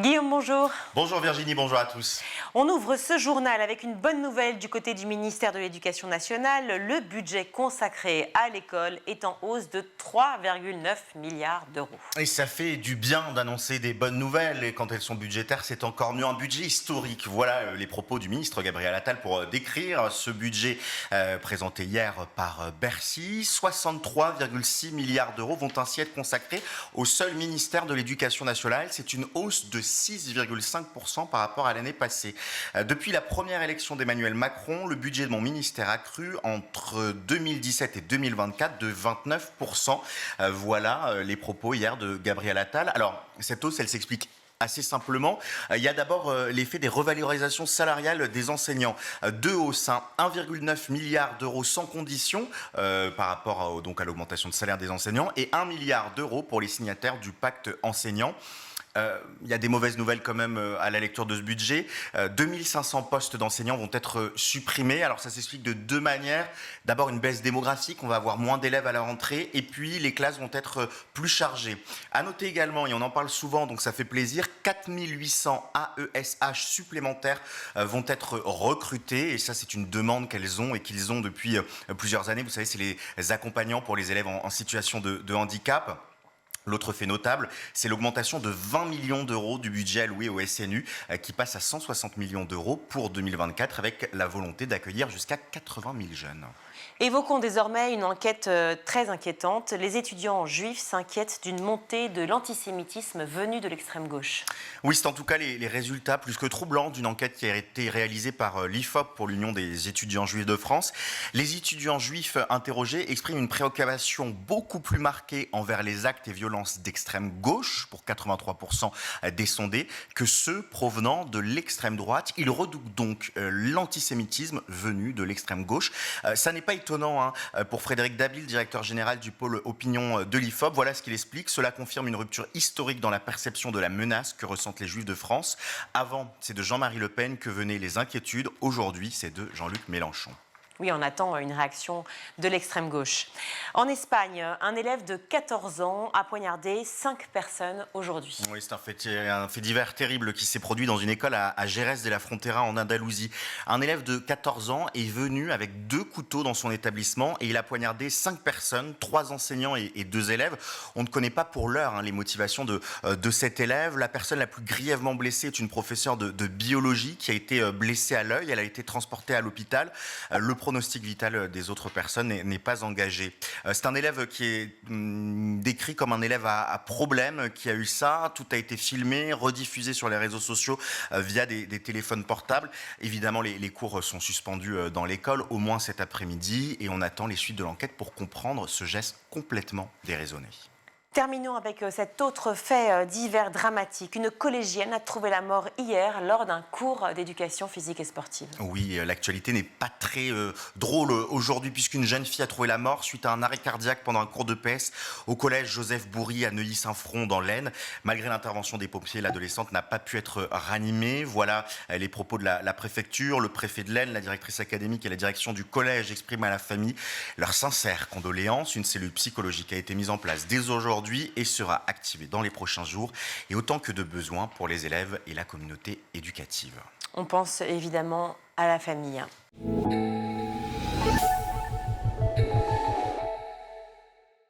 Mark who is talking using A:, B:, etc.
A: Guillaume, bonjour.
B: Bonjour Virginie, bonjour à tous.
A: On ouvre ce journal avec une bonne nouvelle du côté du ministère de l'Éducation nationale. Le budget consacré à l'école est en hausse de 3,9 milliards d'euros.
B: Et ça fait du bien d'annoncer des bonnes nouvelles, et quand elles sont budgétaires, c'est encore mieux. Un budget historique. Voilà les propos du ministre Gabriel Attal pour décrire ce budget présenté hier par Bercy. 63,6 milliards d'euros vont ainsi être consacrés au seul ministère de l'Éducation nationale. C'est une hausse de 6,5% par rapport à l'année passée. Depuis la première élection d'Emmanuel Macron, le budget de mon ministère a cru entre 2017 et 2024 de 29%. Voilà les propos hier de Gabriel Attal. Alors, cette hausse, elle s'explique assez simplement. Il y a d'abord l'effet des revalorisations salariales des enseignants. Deux hausses, 1,9 milliard d'euros sans condition par rapport donc à l'augmentation de salaire des enseignants et 1 milliard d'euros pour les signataires du pacte enseignant. Il y a des mauvaises nouvelles quand même à la lecture de ce budget. 2500 postes d'enseignants vont être supprimés. Alors ça s'explique de deux manières. D'abord une baisse démographique, on va avoir moins d'élèves à la rentrée et puis les classes vont être plus chargées. À noter également, et on en parle souvent donc ça fait plaisir, 4800 AESH supplémentaires vont être recrutés et ça c'est une demande qu'elles ont et qu'ils ont depuis plusieurs années. Vous savez, c'est les accompagnants pour les élèves en situation de handicap. L'autre fait notable, c'est l'augmentation de 20 millions d'euros du budget alloué au SNU qui passe à 160 millions d'euros pour 2024 avec la volonté d'accueillir jusqu'à 80 000 jeunes.
A: Évoquons désormais une enquête très inquiétante. Les étudiants juifs s'inquiètent d'une montée de l'antisémitisme venu de l'extrême gauche.
B: Oui, c'est en tout cas les résultats plus que troublants d'une enquête qui a été réalisée par l'IFOP pour l'Union des étudiants juifs de France. Les étudiants juifs interrogés expriment une préoccupation beaucoup plus marquée envers les actes et violences d'extrême gauche, pour 83% des sondés, que ceux provenant de l'extrême droite. Ils redoutent donc l'antisémitisme venu de l'extrême gauche. Ça n'est pas étonnant pour Frédéric Dabil, directeur général du pôle opinion de l'IFOP. Voilà ce qu'il explique. Cela confirme une rupture historique dans la perception de la menace que ressentent les Juifs de France. Avant, c'est de Jean-Marie Le Pen que venaient les inquiétudes. Aujourd'hui, c'est de Jean-Luc Mélenchon.
A: Oui, on attend une réaction de l'extrême gauche. En Espagne, un élève de 14 ans a poignardé 5 personnes aujourd'hui.
B: Oui, c'est un fait divers terrible qui s'est produit dans une école à Jerez de la Frontera en Andalousie. Un élève de 14 ans est venu avec 2 couteaux dans son établissement et il a poignardé 5 personnes, 3 enseignants et 2 élèves. On ne connaît pas pour l'heure les motivations de cet élève. La personne la plus grièvement blessée est une professeure de biologie qui a été blessée à l'œil. Elle a été transportée à l'hôpital. Le pronostic vital des autres personnes n'est pas engagé. C'est un élève qui est décrit comme un élève à problème qui a eu ça. Tout a été filmé, rediffusé sur les réseaux sociaux via des téléphones portables. Évidemment, les cours sont suspendus dans l'école, au moins cet après-midi, et on attend les suites de l'enquête pour comprendre ce geste complètement déraisonné.
A: Terminons avec cet autre fait divers dramatique. Une collégienne a trouvé la mort hier lors d'un cours d'éducation physique et sportive.
B: Oui, l'actualité n'est pas très drôle aujourd'hui puisqu'une jeune fille a trouvé la mort suite à un arrêt cardiaque pendant un cours de PS au collège Joseph Bourry à Neuilly-Saint-Front dans l'Aisne. Malgré l'intervention des pompiers, l'adolescente n'a pas pu être ranimée. Voilà les propos de la préfecture. Le préfet de l'Aisne, la directrice académique et la direction du collège expriment à la famille leurs sincères condoléances. Une cellule psychologique a été mise en place dès aujourd'hui et sera activée dans les prochains jours et autant que de besoin pour les élèves et la communauté éducative.
A: On pense évidemment à la famille.